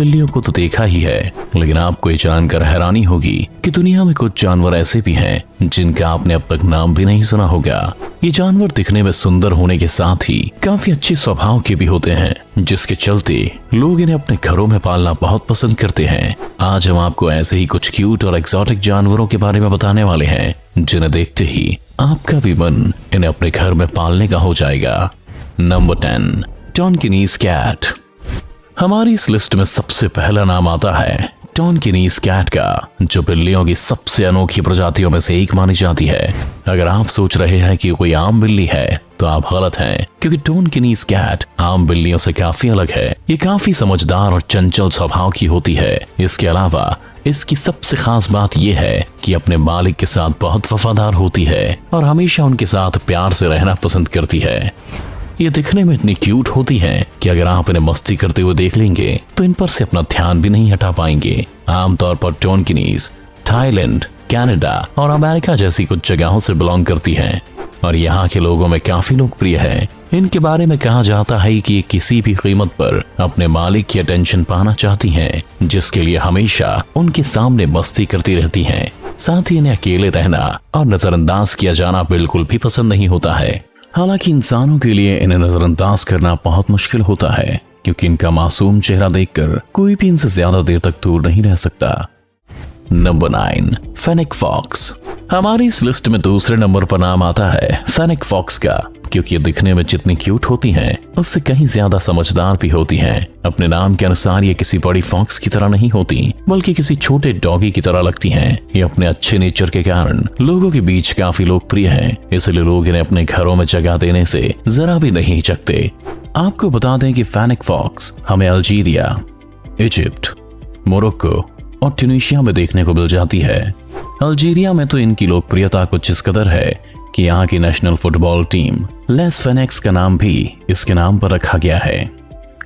बिल्लियों को तो देखा ही है, लेकिन आपको ये जानकर हैरानी होगी कि दुनिया में कुछ जानवर ऐसे भी हैं जिनका आपने अब तक नाम भी नहीं सुना होगा। ये जानवर दिखने में सुंदर होने के साथ ही काफी अच्छे स्वभाव के भी होते हैं, जिसके चलते लोग इन्हें अपने घरों में पालना बहुत पसंद करते हैं। आज हम आपको ऐसे ही कुछ क्यूट और एक्सोटिक जानवरों के बारे में बताने वाले हैं, जिन्हें देखते ही आपका भी मन इन्हें अपने घर में पालने का हो जाएगा। Number 10, Tonkinese cat. हमारी इस लिस्ट में सबसे पहला नाम आता है टॉनकिनीज कैट का, जो बिल्लियों की सबसे अनोखी प्रजातियों में से एक मानी जाती है। अगर आप सोच रहे हैं कि कोई आम बिल्ली है तो आप गलत हैं, क्योंकि टॉनकिनीज कैट आम बिल्लियों से काफी अलग है। ये काफी समझदार और चंचल स्वभाव की होती है। इसके अलावा इसकी सबसे खास बात यह है कि अपने मालिक के साथ बहुत वफादार होती है और हमेशा उनके साथ प्यार से रहना पसंद करती है। ये दिखने में इतनी क्यूट होती हैं कि अगर आप इन्हें मस्ती करते हुए देख लेंगे तो इन पर से अपना ध्यान भी नहीं हटा पाएंगे। आमतौर पर टॉनकिनीज थाईलैंड, कनाडा और अमेरिका जैसी कुछ जगहों से बिलोंग करती हैं और यहाँ के लोगों में काफी लोकप्रिय है। इनके बारे में कहा जाता है कि ये किसी भी कीमत पर अपने मालिक की अटेंशन पाना चाहती हैं, जिसके लिए हमेशा उनके सामने मस्ती करती रहती हैं। साथ ही इन्हें अकेले रहना और नजरअंदाज किया जाना बिल्कुल भी पसंद नहीं होता है। हालांकि इंसानों के लिए इन्हें नजरअंदाज करना बहुत मुश्किल होता है, क्योंकि इनका मासूम चेहरा देखकर कोई भी इनसे ज्यादा देर तक दूर नहीं रह सकता। Number 9, fennec fox. हमारी इस लिस्ट में दूसरे नंबर पर नाम आता है फेनिक फॉक्स का, क्योंकि ये दिखने में जितनी क्यूट होती हैं उससे कहीं ज्यादा समझदार भी होती हैं। अपने नाम के अनुसार ये किसी बड़ी फॉक्स की तरह नहीं होती, बल्कि किसी छोटे डॉगी की तरह लगती हैं। ये अपने अच्छे नेचर के कारण लोगों के बीच काफी लोकप्रिय हैं, इसलिए लोग इन्हें अपने घरों में जगह देने से जरा भी नहीं हिचकते। आपको बता दें कि फेनिक फॉक्स हमें अल्जीरिया, इजिप्ट, मोरक्को और ट्यूनीशिया में देखने को मिल जाती है। अल्जीरिया में तो इनकी लोकप्रियता कुछ इस कदर है कि यहाँ की national football team Les Fennecs का नाम भी इसके नाम पर रखा गया है।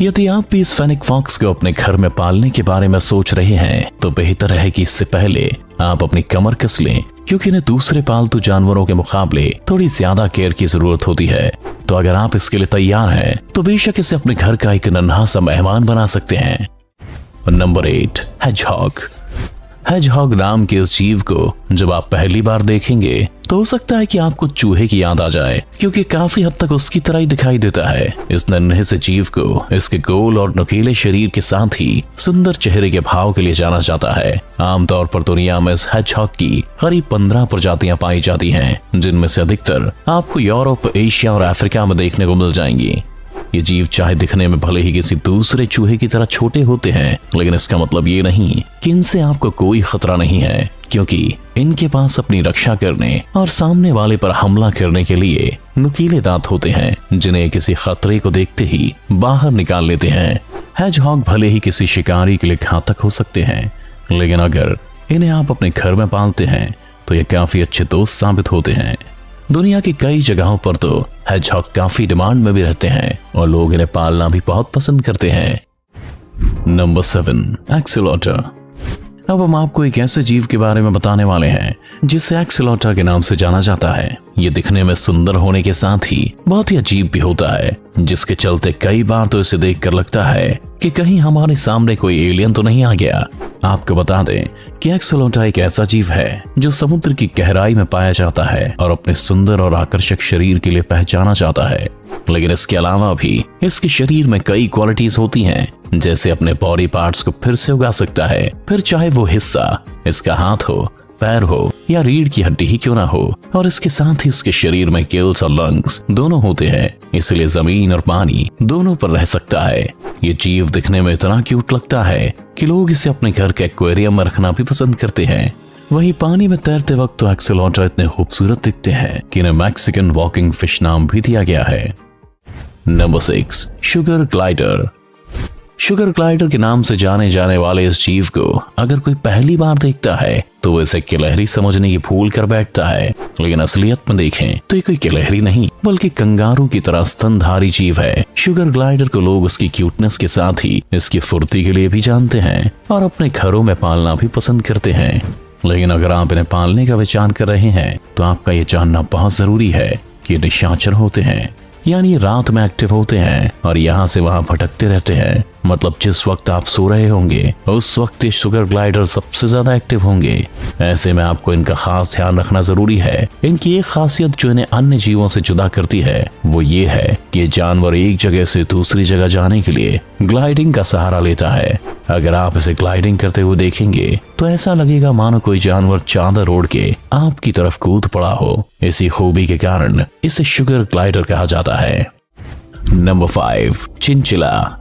यदि आप भी इस फेनिक फॉक्स को अपने घर में पालने के बारे में सोच रहे हैं तो बेहतर है कि इससे पहले आप अपनी कमर कस लें, क्योंकि इन्हें दूसरे पालतू जानवरों के मुकाबले थोड़ी ज्यादा केयर की जरूरत होती है। तो अगर आप इसके लिए तैयार हैं तो बेशक इसे अपने घर का एक नन्हा सा मेहमान बना सकते हैं। Number 8, hedgehog. हेजहॉग नाम के इस जीव को जब आप पहली बार देखेंगे तो हो सकता है कि आपको चूहे की याद आ जाए, क्योंकि काफी हद तक उसकी तरह ही दिखाई देता है। इस नन्हे से जीव को इसके गोल और नुकीले शरीर के साथ ही सुंदर चेहरे के भाव के लिए जाना जाता है। आमतौर पर दुनिया में इस हेजहॉग की करीब 15 प्रजातियां पाई जाती हैं, जिनमें से अधिकतर आपको यूरोप, एशिया और अफ्रीका में देखने को मिल जाएंगी। ये जीव चाहे दिखने में भले ही किसी दूसरे चूहे की तरह छोटे होते हैं, लेकिन इसका मतलब ये नहीं कि इनसे आपको कोई खतरा नहीं है, क्योंकि इनके पास अपनी रक्षा करने और सामने वाले पर हमला करने के लिए नुकीले दांत होते हैं, जिन्हें किसी खतरे को देखते ही बाहर निकाल लेते हैं। हेजहॉग भले ही किसी शिकारी के लिए घातक हो सकते हैं, लेकिन अगर इन्हें आप अपने घर में पालते हैं तो ये काफी अच्छे दोस्त साबित होते हैं। दुनिया की कई जगहों पर तो हेजहॉग काफी डिमांड में भी रहते हैं और लोग इन्हें पालना भी बहुत पसंद करते हैं। नंबर 7, एक्सेलोटर। अब हम आपको एक ऐसे जीव के बारे में बताने वाले हैं जिसे एक्सेलोटर के नाम से जाना जाता है। ये दिखने में सुंदर होने के साथ ही बहुत ही अजीब भी होता है, जिसके चलते कई बार तो इसे देखकर लगता है कि कहीं हमारे सामने कोई एलियन तो नहीं आ गया। आपको बता दें कि एक्सेलोटर एक ऐसा जीव है जो समुद्र की गहराई में पाया जाता है और अपने सुंदर और आकर्षक शरीर के लिए पहचाना जाता है। लेकिन इसके अलावा भी इसके शरीर में कई क्वालिटीज होती हैं, जैसे अपने बॉडी पार्ट्स को फिर से उगा सकता है, फिर चाहे वो हिस्सा इसका हाथ हो, पैर हो या रीढ़ की हड्डी ही क्यों ना हो। और इसके साथ ही इसके शरीर में गिल्स और लंग्स दोनों होते हैं, इसलिए जमीन और पानी दोनों पर रह सकता है। ये जीव दिखने में इतना क्यूट लगता है कि लोग इसे अपने घर के एक्वेरियम में रखना भी पसंद करते हैं। वहीं पानी में तैरते वक्त तो एक्सेलोटर इतने खूबसूरत दिखते हैं कि इन्हें मैक्सिकन वॉकिंग फिश नाम भी दिया गया है। Number 6, sugar glider. Sugar glider के नाम से जाने जाने वाले इस जीव को अगर कोई पहली बार देखता है तो वो इसे गिलहरी समझने की भूल कर बैठता है, लेकिन असलियत में देखें तो ये कोई गिलहरी नहीं बल्कि कंगारू की तरह स्तनधारी जीव है। शुगर ग्लाइडर को लोग उसकी क्यूटनेस के साथ ही इसकी फुर्ती के लिए भी जानते हैं और अपने घरों में पालना भी पसंद करते हैं। लेकिन अगर आप इन्हें पालने का विचार कर रहे हैं तो आपका ये जानना बहुत जरूरी है कि ये निशाचर होते हैं। यानी रात में एक्टिव होते हैं और यहाँ से वहाँ भटकते रहते हैं। मतलब जिस वक्त आप सो रहे होंगे उस वक्त ये शुगर ग्लाइडर सबसे ज्यादा एक्टिव होंगे। ऐसे में आपको इनका खास ध्यान रखना जरूरी है। इनकी एक खासियत जो इन्हें अन्य जीवों से जुदा करती है वो ये है कि ये जानवर एक जगह से दूसरी जगह जाने के लिए ग्लाइडिंग का सहारा लेता है। अगर आप इसे ग्लाइडिंग करते हुए देखेंगे तो ऐसा लगेगा मानो कोई जानवर चादर ओढ़ के आपकी तरफ कूद पड़ा हो। इसी खूबी के कारण इसे शुगर ग्लाइडर कहा जाता है। Number 5, chinchilla.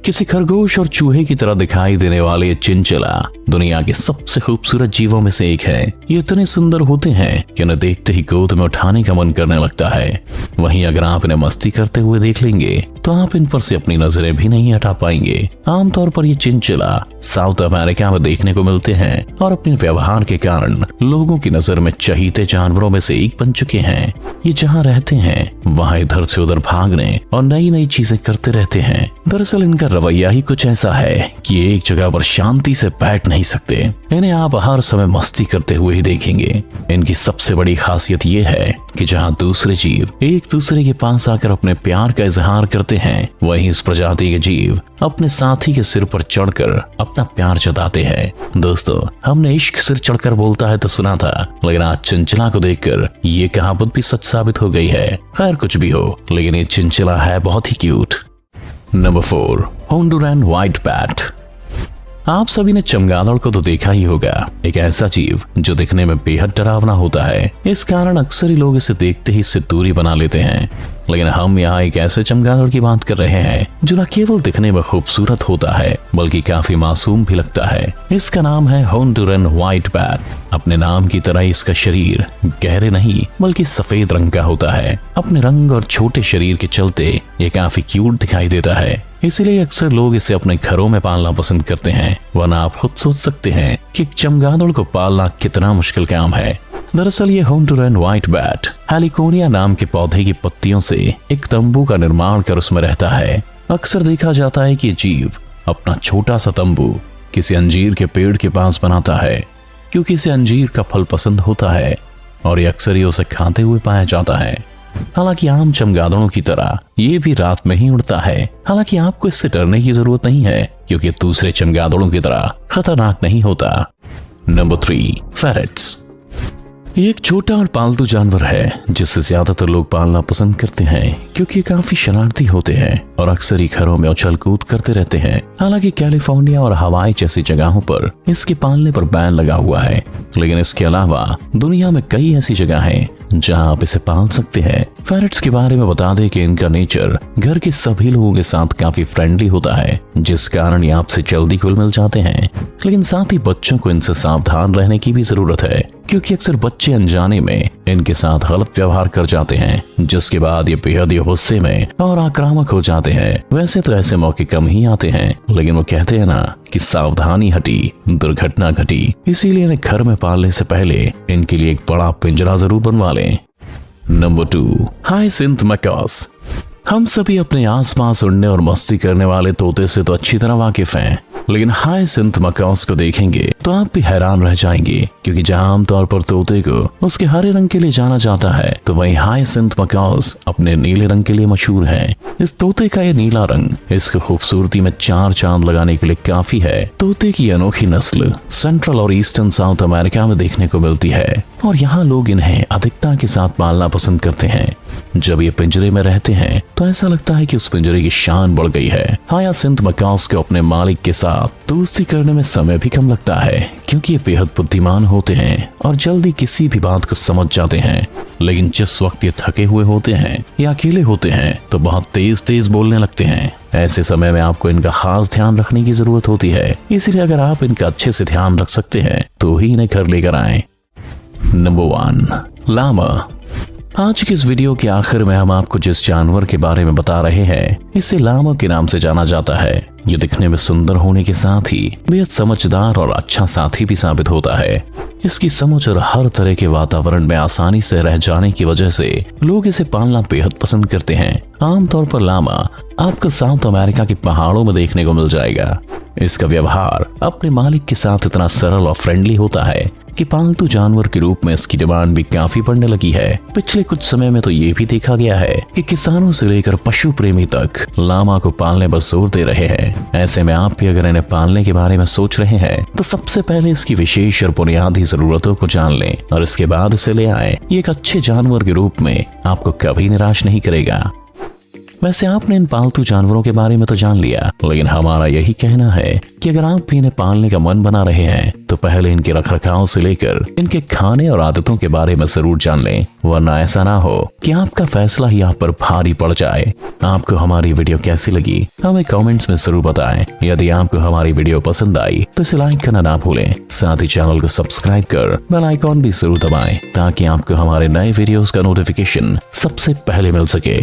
किसी खरगोश और चूहे की तरह दिखाई देने वाले ये चिंचिला दुनिया के सबसे खूबसूरत जीवों में से एक है। ये इतने सुंदर होते हैं कि उन्हें देखते ही गोद में उठाने का मन करने लगता है। वहीं अगर आप इन्हें मस्ती करते हुए देख लेंगे तो आप इन पर से अपनी नजरें भी नहीं हटा पाएंगे। आमतौर पर ये चिंचिला साउथ अमेरिका में देखने को मिलते हैं और अपने व्यवहार के कारण लोगों की नजर में चहीते जानवरों में से एक बन चुके हैं। ये जहाँ रहते हैं वहाँ इधर से उधर भागने और नई नई चीजें करते रहते हैं। दरअसल इनका रवैया ही कुछ ऐसा है कि एक जगह पर शांति से बैठ नहीं सकते। इन्हें आप हर समय मस्ती करते हुए ही देखेंगे। इनकी सबसे बड़ी खासियत ये है कि जहाँ दूसरे जीव एक दूसरे के पास आकर अपने प्यार का इजहार करते हैं, वहीं इस प्रजाति के जीव अपने साथी के सिर पर चढ़कर अपना प्यार जताते हैं। दोस्तों, हमने इश्क सिर चढ़कर बोलता है तो सुना था, लेकिन आज चिंचिला को देखकर ये कहावत भी सच साबित हो गई है। खैर कुछ भी हो, लेकिन ये चिंचिला है बहुत ही cute. Number 4, Honduran white bat. आप सभी ने चमगादड़ को तो देखा ही होगा, एक ऐसा जीव जो दिखने में बेहद डरावना होता है। इस कारण अक्सर ही लोग इसे देखते ही इससे दूरी बना लेते हैं। लेकिन हम यहाँ एक ऐसे चमगादड़ की बात कर रहे हैं जो न केवल दिखने में खूबसूरत होता है बल्कि काफी मासूम भी लगता है। इसका नाम है होंडुरान व्हाइट बैट। अपने नाम की तरह इसका शरीर गहरे नहीं बल्कि सफेद रंग का होता है। अपने रंग और छोटे शरीर के चलते ये काफी क्यूट दिखाई देता है, इसीलिए अक्सर लोग इसे अपने घरों में पालना पसंद करते हैं। वरना आप खुद सोच सकते हैं कि एक चमगादड़ को पालना कितना मुश्किल काम है। दरअसल ये होंडुरान व्हाइट बैट हेलिकोनिया नाम के पौधे की पत्तियों से एक तंबू का निर्माण कर उसमें रहता है। अक्सर देखा जाता है कि जीव अपना छोटा सा तंबू किसी अंजीर के पेड़ के पास बनाता है, क्योंकि इसे अंजीर का फल पसंद होता है और ये अक्सर ही उसे खाते हुए पाया जाता है। हालांकि आम चमगादड़ों की तरह ये भी रात में ही उड़ता है। हालांकि आपको इससे डरने की जरूरत नहीं है, क्योंकि दूसरे चमगादड़ों की तरह खतरनाक नहीं होता। Number 3, ferrets. ये एक छोटा और पालतू जानवर है जिसे ज्यादातर लोग पालना पसंद करते हैं, क्योंकि ये काफी शरारती होते हैं और अक्सर ही घरों में उछल कूद करते रहते हैं। हालांकि कैलिफोर्निया और हवाई जैसी जगहों पर इसके पालने पर बैन लगा हुआ है, लेकिन इसके अलावा दुनिया में कई ऐसी जगह हैं जहां आप इसे पाल सकते हैं। फेरेट्स के बारे में बता दें कि इनका नेचर घर के सभी लोगों के साथ काफी फ्रेंडली होता है, जिस कारण ये आपसे जल्दी घुल मिल जाते हैं। लेकिन साथ ही बच्चों को इनसे सावधान रहने की भी जरूरत है, क्योंकि अक्सर बच्चे अनजाने में इनके साथ गलत व्यवहार कर जाते हैं, जिसके बाद ये बेहद ही गुस्से में और आक्रामक हो जाते हैं। वैसे तो ऐसे मौके कम ही आते हैं, लेकिन वो कहते हैं ना कि सावधानी हटी दुर्घटना घटी। इसीलिए इन्हें घर में पालने से पहले इनके लिए एक बड़ा पिंजरा जरूर बनवा लें। Number 2, hyacinth macaws. हम सभी अपने आसपास उड़ने और मस्ती करने वाले तोते से तो अच्छी तरह वाकिफ हैं, लेकिन हायसिंथ मैकॉस को देखेंगे तो आप भी हैरान रह जाएंगे, क्योंकि जहां आमतौर पर तोते को उसके हरे रंग के लिए जाना जाता है, तो वहीं हायसिंथ मैकॉस अपने नीले रंग के लिए मशहूर है। इस तोते का ये नीला रंग इसकी खूबसूरती में 4 चांद लगाने के लिए काफी है। तोते की अनोखी नस्ल सेंट्रल और ईस्टर्न साउथ अमेरिका में देखने को मिलती है और यहाँ लोग इन्हें अधिकता के साथ पालना पसंद करते हैं। जब ये पिंजरे में रहते हैं तो ऐसा लगता है कि उस पिंजरे की शान बढ़ गई है। हायसिंथ मैकॉस को अपने मालिक के साथ दोस्ती करने में समय भी कम लगता है, क्योंकि ये बेहद बुद्धिमान होते हैं और जल्दी किसी भी बात को समझ जाते हैं। लेकिन जिस वक्त ये थके हुए होते हैं या अकेले होते हैं तो बहुत तेज तेज बोलने लगते हैं। ऐसे समय में आपको इनका खास ध्यान रखने की जरूरत होती है, इसलिए अगर आप इनका अच्छे से ध्यान रख सकते हैं तो ही इन्हें घर लेकर आएं। नंबर 1, लामा। आज की इस वीडियो के आखिर में हम आपको जिस जानवर के बारे में बता रहे हैं, इसे लामा के नाम से जाना जाता है। ये दिखने में सुंदर होने के साथ ही बेहद समझदार और अच्छा साथी भी साबित होता है। इसकी समझ और हर तरह के वातावरण में आसानी से रह जाने की वजह से लोग इसे पालना बेहद पसंद करते हैं। आमतौर पर लामा आपको साउथ अमेरिका के पहाड़ों में देखने को मिल जाएगा। इसका व्यवहार अपने मालिक के साथ इतना सरल और फ्रेंडली होता है कि पालतू जानवर के रूप में इसकी डिमांड भी काफी बढ़ने लगी है। पिछले कुछ समय में तो ये भी देखा गया है कि किसानों से लेकर पशु प्रेमी तक लामा को पालने पर जोर दे रहे हैं। ऐसे में आप भी अगर इन्हें पालने के बारे में सोच रहे हैं तो सबसे पहले इसकी विशेष और बुनियादी जरूरतों को जान लें और इसके बाद इसे ले आए। ये एक अच्छे जानवर के रूप में आपको कभी निराश नहीं करेगा। वैसे आपने इन पालतू जानवरों के बारे में तो जान लिया, लेकिन हमारा यही कहना है कि अगर आप भी इन्हें पालने का मन बना रहे हैं तो पहले इनके रखरखाव से लेकर इनके खाने और आदतों के बारे में जरूर जान लें, वरना ऐसा ना हो कि आपका फैसला ही आप पर भारी पड़ जाए। आपको हमारी वीडियो कैसी लगी हमें कमेंट्स में जरूर बताएं। यदि आपको हमारी वीडियो पसंद आई तो इसे लाइक करना ना भूलें। साथ ही चैनल को सब्सक्राइब कर बेल आइकॉन भी जरूर दबाएं ताकि आपको हमारे नए वीडियोस का नोटिफिकेशन सबसे पहले मिल सके।